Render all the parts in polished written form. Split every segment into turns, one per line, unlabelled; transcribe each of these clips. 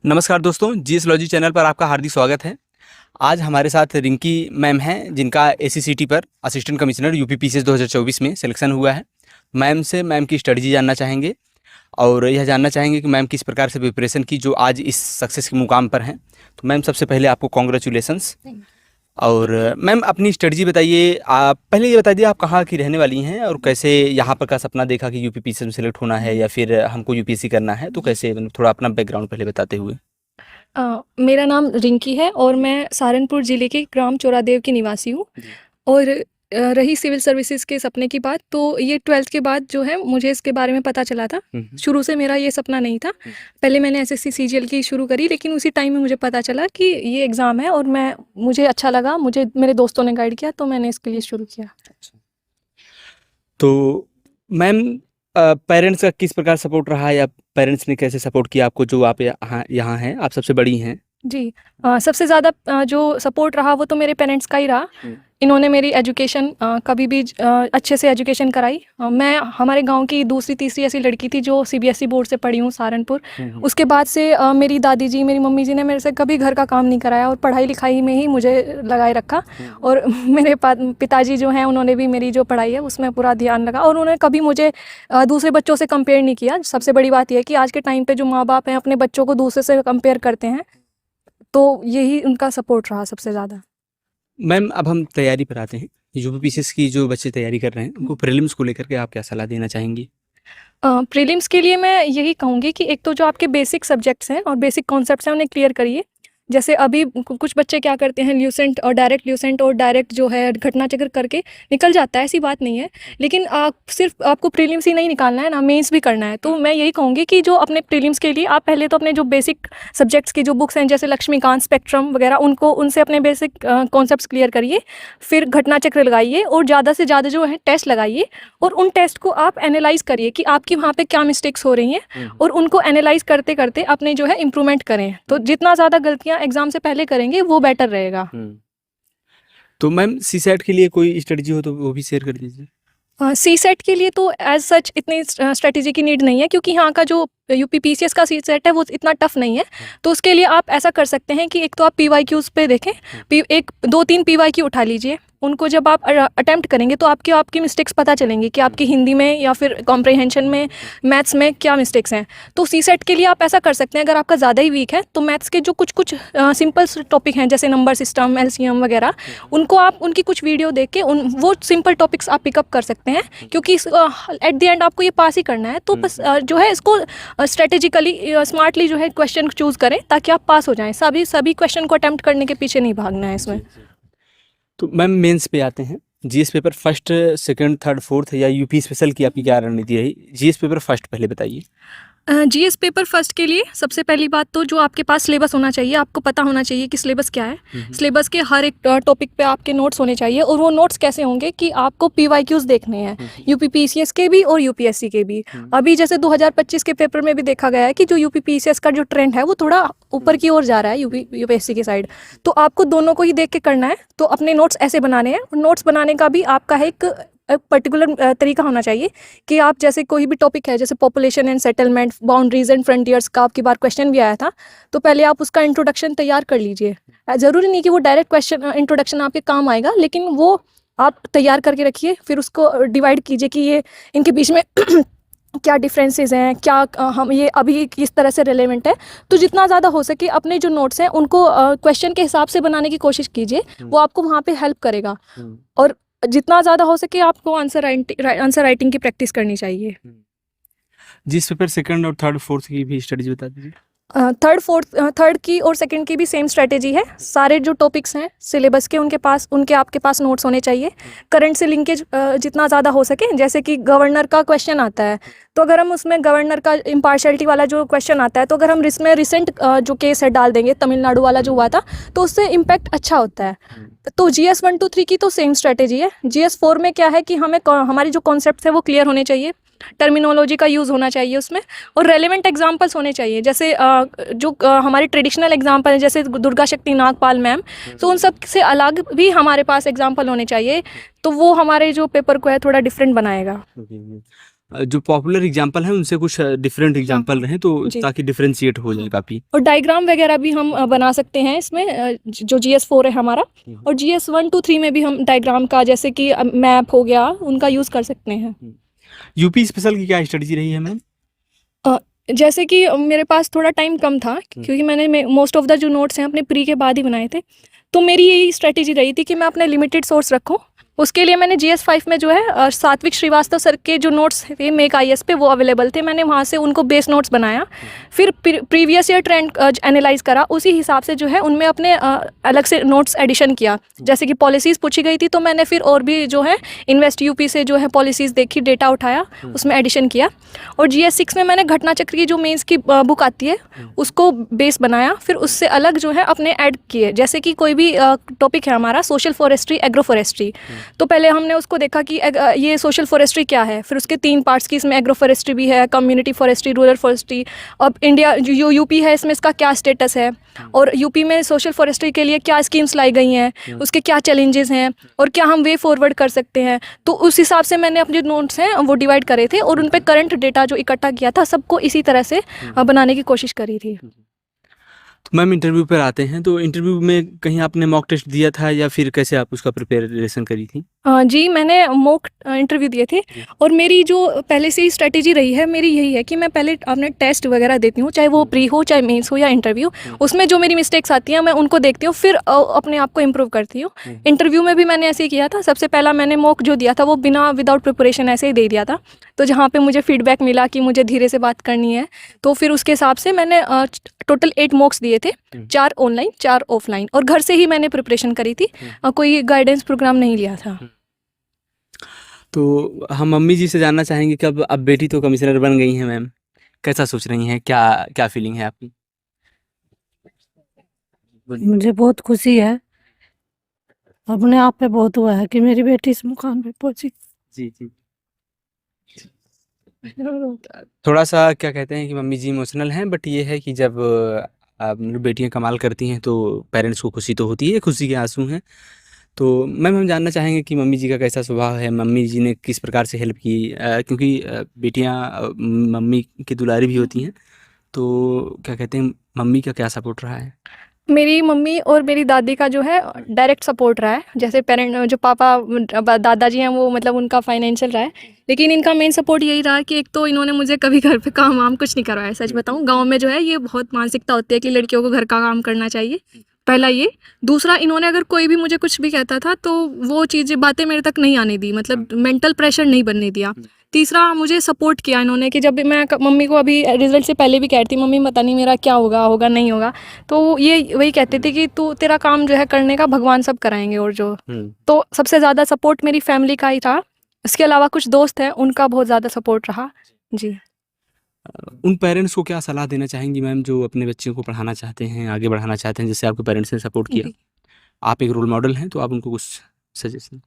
नमस्कार दोस्तों, जीएसलॉजी चैनल पर आपका हार्दिक स्वागत है। आज हमारे साथ रिंकी मैम हैं, जिनका एसीसीटी पर असिस्टेंट कमिश्नर यूपी पीसीएस 2024 में सिलेक्शन हुआ है। मैम की स्ट्रेटजी जानना चाहेंगे और यह जानना चाहेंगे कि मैम किस प्रकार से प्रिपरेशन की जो आज इस सक्सेस के मुकाम पर हैं। तो मैम, सबसे पहले आपको कॉन्ग्रेचुलेसन्स। और मैम, अपनी स्ट्रेटजी बताइए। आप पहले ये बता दिए आप कहाँ की रहने वाली हैं और कैसे यहाँ पर का सपना देखा कि यूपी पीसीएस में सिलेक्ट होना है या फिर हमको यूपीएससी करना है, तो कैसे, मतलब थोड़ा अपना बैकग्राउंड पहले बताते हुए।
मेरा नाम रिंकी है और मैं सहारनपुर ज़िले के ग्राम चोरादेव की निवासी हूँ। और रही सिविल सर्विसेज के सपने की बात, तो ये 12th के बाद जो है मुझे इसके बारे में पता चला था। शुरू से मेरा ये सपना नहीं था। पहले मैंने एसएससी सीजीएल की शुरू करी, लेकिन उसी टाइम में मुझे पता चला कि ये एग्ज़ाम है और मुझे अच्छा लगा, मुझे मेरे दोस्तों ने गाइड किया, तो मैंने इसके लिए शुरू किया।
तो मैम, पेरेंट्स का किस प्रकार सपोर्ट रहा या पेरेंट्स ने कैसे सपोर्ट किया आपको, जो आप यहाँ हैं, आप सबसे बड़ी हैं?
जी, सबसे ज़्यादा जो सपोर्ट रहा वो तो मेरे पेरेंट्स का ही रहा। इन्होंने मेरी एजुकेशन कभी भी अच्छे से एजुकेशन कराई। मैं हमारे गांव की दूसरी तीसरी ऐसी लड़की थी जो सीबीएसई बोर्ड से पढ़ी हूँ सहारनपुर। उसके बाद से मेरी दादी जी, मेरी मम्मी जी ने मेरे से कभी घर का काम नहीं कराया और पढ़ाई लिखाई में ही मुझे लगाए रखा। और मेरे पिताजी जो हैं, उन्होंने भी मेरी जो पढ़ाई है उसमें पूरा ध्यान लगा और उन्होंने कभी मुझे दूसरे बच्चों से कंपेयर नहीं किया। सबसे बड़ी बात यह है कि आज के टाइम पर जो माँ बाप हैं अपने बच्चों को दूसरे से कंपेयर करते हैं, तो यही उनका सपोर्ट रहा सबसे ज़्यादा।
मैम, अब हम तैयारी पर आते हैं। यूपी पीसीएस की जो बच्चे तैयारी कर रहे हैं, उनको प्रीलिम्स को लेकर के आप क्या सलाह देना चाहेंगी?
प्रीलिम्स के लिए मैं यही कहूँगी कि एक तो जो आपके बेसिक सब्जेक्ट्स हैं और बेसिक कॉन्सेप्ट्स हैं उन्हें क्लियर करिए। जैसे अभी कुछ बच्चे क्या करते हैं, ल्यूसेंट और डायरेक्ट जो है घटना चक्र करके निकल जाता है, ऐसी बात नहीं है। लेकिन सिर्फ आपको प्रीलिम्स ही नहीं निकालना है ना, मेंस भी करना है। तो मैं यही कहूँगी कि जो अपने प्रीलिम्स के लिए आप पहले तो अपने जो बेसिक सब्जेक्ट्स की जो बुक्स हैं, जैसे लक्ष्मीकांत, स्पेक्ट्रम वगैरह, उनसे अपने बेसिक कॉन्सेप्ट्स क्लियर करिए। फिर घटना चक्र लगाइए और ज़्यादा से ज़्यादा जो है टेस्ट लगाइए और उन टेस्ट को आप एनालाइज करिए कि आपकी वहाँ पे क्या मिस्टेक्स हो रही हैं और उनको एनालाइज करते करते अपने जो है इम्प्रूवमेंट करें। तो जितना ज़्यादा गलतियाँ एग्जाम से पहले करेंगे वो बेटर रहेगा।
तो मैम, सीसेट के लिए कोई स्ट्रेटजी हो तो वो भी शेयर कर दीजिए।
सी सेट के लिए तो एज सच इतनी स्ट्रेटेजी की नीड नहीं है, क्योंकि यहाँ का जो यूपी पीसीएस का सी सेट है वो इतना टफ नहीं है। तो उसके लिए आप ऐसा कर सकते हैं कि एक तो आप पीवाईक्यूज़ पे देखें, एक 2-3 पीवाईक्यू उठा लीजिए। उनको जब आप अटेम्प्ट करेंगे तो आपकी मिस्टेक्स पता चलेंगी कि आपकी हिंदी में या फिर कॉम्प्रिहेंशन में, मैथ्स में क्या मिस्टेक्स हैं। तो सी सेट के लिए आप ऐसा कर सकते हैं, अगर आपका ज़्यादा ही वीक है तो मैथ्स के जो कुछ सिंपल टॉपिक हैं, जैसे नंबर सिस्टम, एलसीएम वगैरह, उनको आप उनकी कुछ वीडियो देख के वो सिंपल टॉपिक्स आप पिकअप कर सकते हैं, क्योंकि एट द एंड आपको ये पास ही करना है। तो बस जो है इसको स्ट्रेटेजिकली स्मार्टली जो है क्वेश्चन चूज़ करें ताकि आप पास हो जाएं। सभी क्वेश्चन को अटेम्प्ट करने के पीछे नहीं भागना है इसमें।
तो मैम, मेंस पे आते हैं। GS paper first, second, third, fourth या यूपी स्पेशल की आपकी क्या रणनीति रही? जीएस पेपर फर्स्ट पहले बताइए।
जीएस पेपर फर्स्ट के लिए सबसे पहली बात तो जो आपके पास सिलेबस होना चाहिए, आपको पता होना चाहिए कि सिलेबस क्या है। सिलेबस के हर एक टॉपिक पे आपके नोट्स होने चाहिए। और वो नोट्स कैसे होंगे कि आपको पीवाईक्यूज़ देखने हैं, यूपी पीसीएस के भी और यूपीएससी के भी। अभी जैसे 2025 के पेपर में भी देखा गया है कि जो यूपी पीसीएस का जो ट्रेंड है वो थोड़ा ऊपर की ओर जा रहा है यूपीएससी की साइड। तो आपको दोनों को ही देख के करना है। तो अपने नोट्स ऐसे बनाने हैं। नोट्स बनाने का भी आपका है एक पर्टिकुलर तरीका होना चाहिए कि आप जैसे कोई भी टॉपिक है, जैसे population and settlement, boundaries and frontiers का आपकी बार क्वेश्चन भी आया था, तो पहले आप उसका इंट्रोडक्शन तैयार कर लीजिए। ज़रूरी नहीं कि वो डायरेक्ट क्वेश्चन इंट्रोडक्शन आपके काम आएगा, लेकिन वो आप तैयार करके रखिए। फिर उसको डिवाइड कीजिए कि ये इनके बीच में क्या डिफरेंसेस हैं, क्या हम ये अभी किस तरह से रिलेवेंट है। तो जितना ज़्यादा हो सके अपने जो नोट्स हैं उनको क्वेश्चन के हिसाब से बनाने की कोशिश कीजिए, वो आपको वहाँ पे हेल्प करेगा। और जितना ज़्यादा हो सके आपको आंसर राइटिंग की प्रैक्टिस करनी चाहिए।
जीएस पेपर सेकंड और थर्ड, फोर्थ की भी स्ट्रेटजी बता दीजिए।
थर्ड की और सेकंड की भी सेम स्ट्रेटेजी है। सारे जो टॉपिक्स हैं सिलेबस के, उनके आपके पास नोट्स होने चाहिए। करंट से लिंकेज जितना ज़्यादा हो सके, जैसे कि गवर्नर का क्वेश्चन आता है, तो अगर हम उसमें गवर्नर का इम्पार्शलिटी वाला जो क्वेश्चन आता है, तो अगर हम इसमें रिसेंट जो केस है डाल देंगे, तमिलनाडु वाला जो हुआ था, तो उससे इम्पैक्ट अच्छा होता है। तो GS 1, 2, 3 की तो सेम स्ट्रेटेजी है। GS 4 में क्या है कि हमें हमारी जो कॉन्सेप्ट है वो क्लियर होने चाहिए, टर्मिनोलॉजी का यूज़ होना चाहिए उसमें, और रेलेवेंट एग्जांपल्स होने चाहिए। जैसे जो हमारे ट्रेडिशनल एग्जांपल है, जैसे दुर्गा शक्ति नागपाल मैम, तो उन सब से अलग भी हमारे पास एग्जांपल होने चाहिए। तो वो हमारे जो पेपर को है थोड़ा डिफरेंट बनाएगा।
जो पॉपुलर एग्जांपल हैं उनसे कुछ डिफरेंट एग्जांपल रहें तो
जी।
ताकि डिफरेंशिएट हो जाए काफ़ी।
और डायग्राम वगैरह भी हम बना सकते हैं इसमें, जो GS4 है हमारा, और GS1 2 3 में भी हम डायग्राम का, जैसे कि मैप हो गया, उनका यूज़ कर सकते हैं।
यूपी स्पेशल की क्या स्ट्रेटजी रही है मैम?
जैसे कि मेरे पास थोड़ा टाइम कम था, क्योंकि मैंने मोस्ट ऑफ द जो नोट्स हैं अपने प्री के बाद ही बनाए थे, तो मेरी यही स्ट्रेटेजी रही थी कि मैं अपने लिमिटेड सोर्स रखूं। उसके लिए मैंने GS5 में जो है सात्विक श्रीवास्तव सर के जो नोट्स थे मेक IS पे, वो अवेलेबल थे, मैंने वहाँ से उनको बेस नोट्स बनाया, फिर प्रीवियस ईयर ट्रेंड एनालाइज करा, उसी हिसाब से जो है उनमें अपने अलग से नोट्स एडिशन किया। जैसे कि पॉलिसीज़ पूछी गई थी तो मैंने फिर और भी जो है इन्वेस्ट यूपी से जो है पॉलिसीज़ देखी, डेटा उठाया, उसमें एडिशन किया। और GS6 में मैंने घटना चक्र की जो मेंस की बुक आती है उसको बेस बनाया, फिर उससे अलग जो है अपने ऐड किए। जैसे कि कोई भी टॉपिक है हमारा सोशल फॉरेस्ट्री, एग्रो फॉरेस्ट्री, तो पहले हमने उसको देखा कि ये सोशल फॉरेस्ट्री क्या है, फिर उसके 3 पार्ट्स की, इसमें एग्रो फॉरेस्ट्री भी है, कम्युनिटी फॉरेस्ट्री, रूरल फॉरेस्ट्री। अब इंडिया जो यूपी है इसमें इसका क्या स्टेटस है, और यूपी में सोशल फॉरेस्ट्री के लिए क्या स्कीम्स लाई गई हैं, उसके क्या चैलेंजेस हैं, और क्या हम वे फॉरवर्ड कर सकते हैं। तो उस हिसाब से मैंने अपने नोट्स हैं वो डिवाइड करे थे, और उन पे करंट डेटा जो इकट्ठा किया था सबको इसी तरह से बनाने की कोशिश करी थी।
तो मैम इंटरव्यू पर आते हैं, तो इंटरव्यू में कहीं आपने मॉक टेस्ट दिया था या फिर कैसे आप उसका प्रिपरेशन करी थी?
जी, मैंने मॉक इंटरव्यू दिए थे, और मेरी जो पहले से ही स्ट्रेटेजी रही है, मेरी यही है कि मैं पहले अपने टेस्ट वगैरह देती हूँ, चाहे वो प्री हो, चाहे मेंस हो या इंटरव्यू। उसमें जो मेरी मिस्टेक्स आती हैं मैं उनको देखती हूँ, फिर अपने आप को इम्प्रूव करती हूँ। इंटरव्यू में भी मैंने ऐसे ही किया था। सबसे पहला मैंने मॉक जो दिया था वो बिना विदाउट प्रिपरेशन ऐसे ही दे दिया था। तो जहाँ पे मुझे फीडबैक मिला कि मुझे धीरे से बात करनी है, तो फिर उसके हिसाब से मैंने टोटल 8 मॉक्स दिए थे, 4 ऑनलाइन, 4 ऑफलाइन, और घर से ही मैंने प्रिपरेशन करी थी, कोई गाइडेंस प्रोग्राम नहीं लिया था।
तो हम मम्मी जी से जानना चाहेंगे कि अब बेटी तो कमिश्नर बन गई हैं मैम, कैसा सोच रही हैं, क्या क्या फीलिंग है आपकी?
मुझे बहुत खुशी है, अपने आप पे बहुत हुआ है कि मेरी बेटी इस मुकाम पे पहुंची।
जी जी। थोड़ा सा क्या कहते हैं कि मम्मी जी इमोशनल हैं, बट ये है कि जब बेटियां कमाल करती हैं तो पेरेंट्स को खुशी तो होती है, खुशी के आंसू हैं। तो मैम हम जानना चाहेंगे कि मम्मी जी का कैसा स्वभाव है, मम्मी जी ने किस प्रकार से हेल्प की, क्योंकि बेटियां मम्मी की दुलारी भी होती हैं, तो क्या कहते हैं मम्मी का क्या सपोर्ट रहा है?
मेरी मम्मी और मेरी दादी का जो है डायरेक्ट सपोर्ट रहा है। जैसे पेरेंट जो पापा दादाजी हैं वो मतलब उनका फाइनेंशियल रहा है, लेकिन इनका मेन सपोर्ट यही रहा कि एक तो इन्होंने मुझे कभी घर पे काम वाम कुछ नहीं करवाया। सच बताऊं, गांव में जो है ये बहुत मानसिकता होती है कि लड़कियों को घर का काम करना चाहिए, पहला ये। दूसरा, इन्होंने अगर कोई भी मुझे कुछ भी कहता था तो वो चीज़ें बातें मेरे तक नहीं आने दी, मतलब मेंटल प्रेशर नहीं बनने दिया। तीसरा, मुझे सपोर्ट किया इन्होंने कि जब भी मैं मम्मी को अभी रिजल्ट से पहले भी कहती थी मम्मी पता नहीं मेरा क्या होगा, होगा नहीं होगा, तो ये वही कहते थे कि तू तेरा काम जो है करने का भगवान सब कराएंगे। और जो तो सबसे ज़्यादा सपोर्ट मेरी फैमिली का ही था। इसके अलावा कुछ दोस्त हैं उनका बहुत ज़्यादा सपोर्ट रहा जी।
उन पेरेंट्स को क्या सलाह देना चाहेंगी मैम जो अपने बच्चों को पढ़ाना चाहते हैं, आगे बढ़ाना चाहते हैं, जैसे आपके पेरेंट्स ने सपोर्ट किया?
जी।
आप एक रोल मॉडल हैं तो आप उनको कुछ सजेशन?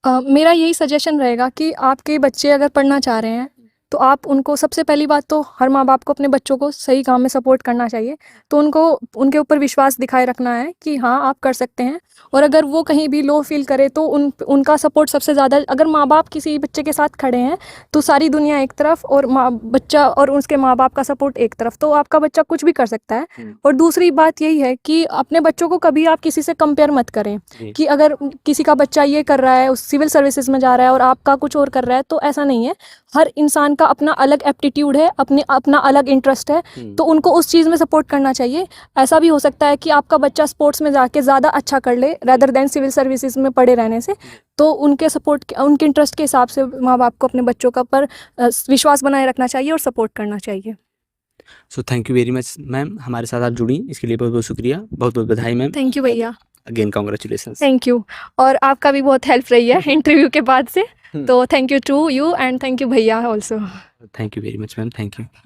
मेरा यही सजेशन रहेगा कि आपके बच्चे अगर पढ़ना चाह रहे हैं तो आप उनको, सबसे पहली बात तो हर माँ बाप को अपने बच्चों को सही काम में सपोर्ट करना चाहिए। तो उनको उनके ऊपर विश्वास दिखाए रखना है कि हाँ आप कर सकते हैं। और अगर वो कहीं भी लो फील करे तो उनका सपोर्ट सबसे ज़्यादा, अगर माँ बाप किसी बच्चे के साथ खड़े हैं तो सारी दुनिया एक तरफ और बच्चा और उसके माँ बाप का सपोर्ट एक तरफ, तो आपका बच्चा कुछ भी कर सकता है। और दूसरी बात यही है कि अपने बच्चों को कभी आप किसी से कंपेयर मत करें कि अगर किसी का बच्चा ये कर रहा है, उस सिविल सर्विसेज में जा रहा है और आपका कुछ और कर रहा है, तो ऐसा नहीं है। हर इंसान का अपना अलग एप्टीट्यूड है, अपना अलग इंटरेस्ट है, तो उनको उस चीज़ में सपोर्ट करना चाहिए। ऐसा भी हो सकता है कि आपका बच्चा स्पोर्ट्स में जाके ज़्यादा अच्छा कर ले रेदर देन सिविल सर्विसेज में पड़े रहने से, तो उनके सपोर्ट, उनके इंटरेस्ट के हिसाब से माँ बाप को अपने बच्चों का पर विश्वास बनाए रखना चाहिए और सपोर्ट करना चाहिए।
So thank you very much ma'am, हमारे साथ आप जुड़ी इसके लिए बहुत बहुत शुक्रिया, बहुत बहुत बधाई मैम।
थैंक यू भैया।
Again congratulation.
Thank you. और आपका भी बहुत हेल्प रही है इंटरव्यू के बाद से, तो thank you to you and thank you भैया also.
Thank you very much ma'am, thank you.